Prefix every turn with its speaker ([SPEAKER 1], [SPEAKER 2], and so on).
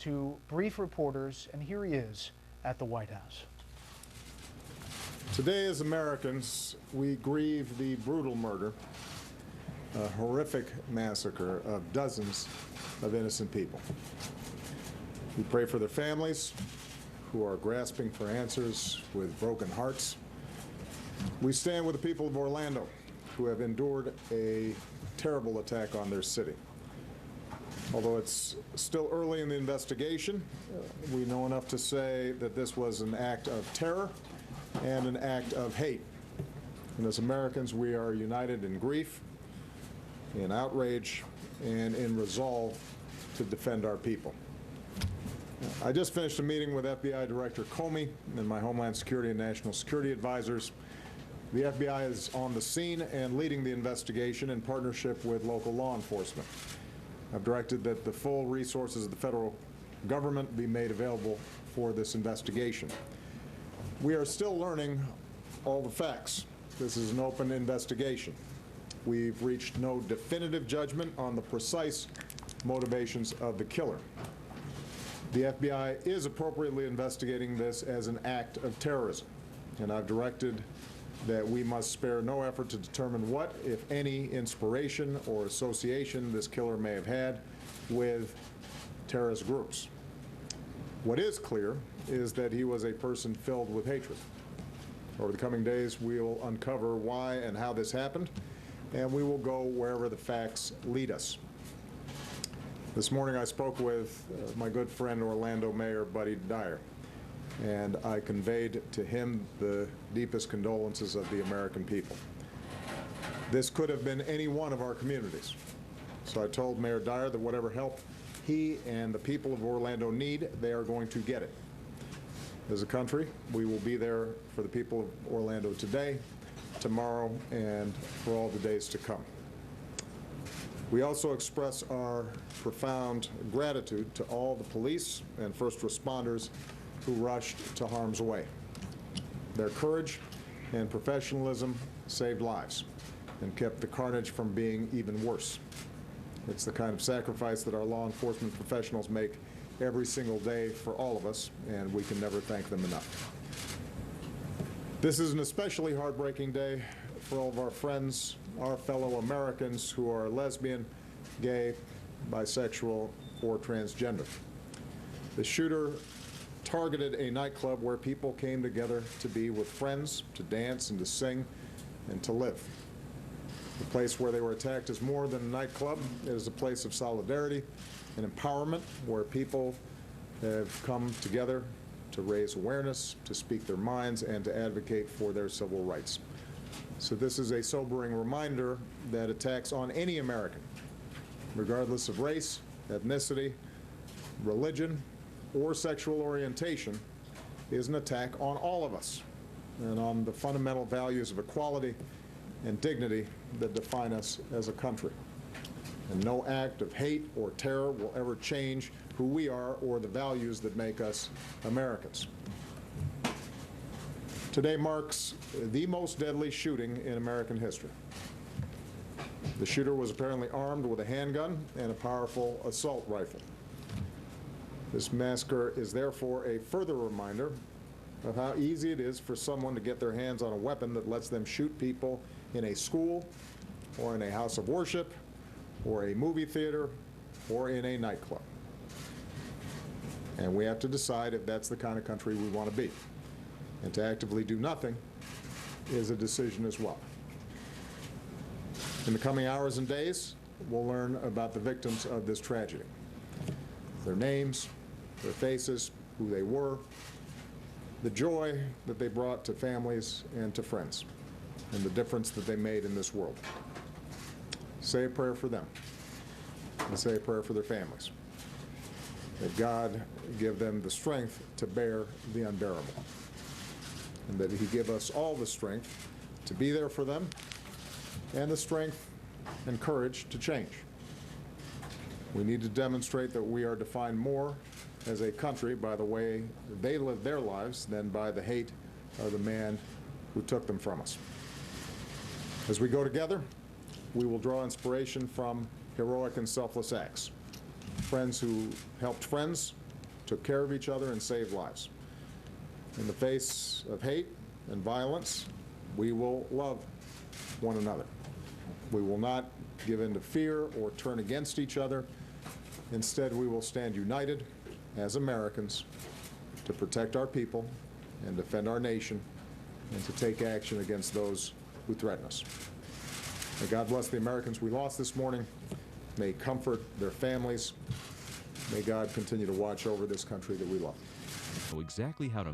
[SPEAKER 1] to brief reporters, and here he is at the White House.
[SPEAKER 2] Today, as Americans, we grieve the brutal murder, a horrific massacre of dozens of innocent people. We pray for their families who are grasping for answers with broken hearts. We stand with the people of Orlando who have endured a terrible attack on their city. Although it's still early in the investigation, we know enough to say that this was an act of terror and an act of hate. And as Americans, we are united in grief, in outrage, and in resolve to defend our people. I just finished a meeting with FBI Director Comey and my Homeland Security and National Security advisors. The FBI is on the scene and leading the investigation in partnership with local law enforcement. I've directed that the full resources of the federal government be made available for this investigation. We are still learning all the facts. This is an open investigation. We've reached no definitive judgment on the precise motivations of the killer. The FBI is appropriately investigating this as an act of terrorism, and I've directed that we must spare no effort to determine what, if any, inspiration or association this killer may have had with terrorist groups. What is clear is that he was a person filled with hatred. Over the coming days, we will uncover why and how this happened, and we will go wherever the facts lead us. This morning I spoke with my good friend Orlando Mayor Buddy Dyer, and I conveyed to him the deepest condolences of the American people. This could have been any one of our communities. So I told Mayor Dyer that whatever help he and the people of Orlando need, they are going to get it. As a country, we will be there for the people of Orlando today, tomorrow, and for all the days to come. We also express our profound gratitude to all the police and first responders who rushed to harm's way. Their courage and professionalism saved lives and kept the carnage from being even worse. It's the kind of sacrifice that our law enforcement professionals make every single day for all of us, and we can never thank them enough. This is an especially heartbreaking day for all of our friends, our fellow Americans who are lesbian, gay, bisexual, or transgender. The shooter targeted a nightclub where people came together to be with friends, to dance and to sing, and to live. The place where they were attacked is more than a nightclub. It is a place of solidarity and empowerment where people have come together to raise awareness, to speak their minds, and to advocate for their civil rights. So this is a sobering reminder that attacks on any American, regardless of race, ethnicity, religion, or sexual orientation, is an attack on all of us and on the fundamental values of equality and dignity that define us as a country. And no act of hate or terror will ever change who we are or the values that make us Americans. Today marks the most deadly shooting in American history. The shooter was apparently armed with a handgun and a powerful assault rifle. This massacre is therefore a further reminder of how easy it is for someone to get their hands on a weapon that lets them shoot people in a school, or in a house of worship, or a movie theater, or in a nightclub. And we have to decide if that's the kind of country we want to be. And to actively do nothing is a decision as well. In the coming hours and days, we'll learn about the victims of this tragedy. Their names, their faces, who they were, the joy that they brought to families and to friends, and the difference that they made in this world. Say a prayer for them, and say a prayer for their families. That God give them the strength to bear the unbearable, and that He give us all the strength to be there for them, and the strength and courage to change. We need to demonstrate that we are defined more as a country by the way they live their lives than by the hate of the man who took them from us. As we go together, we will draw inspiration from heroic and selfless acts. Friends who helped friends, took care of each other, and saved lives. In the face of hate and violence, we will love one another. We will not give in to fear or turn against each other. Instead, we will stand united as Americans to protect our people and defend our nation and to take action against those who threaten us. May God bless the Americans we lost this morning. May He comfort their families. May God continue to watch over this country that we love.
[SPEAKER 3] Know exactly how to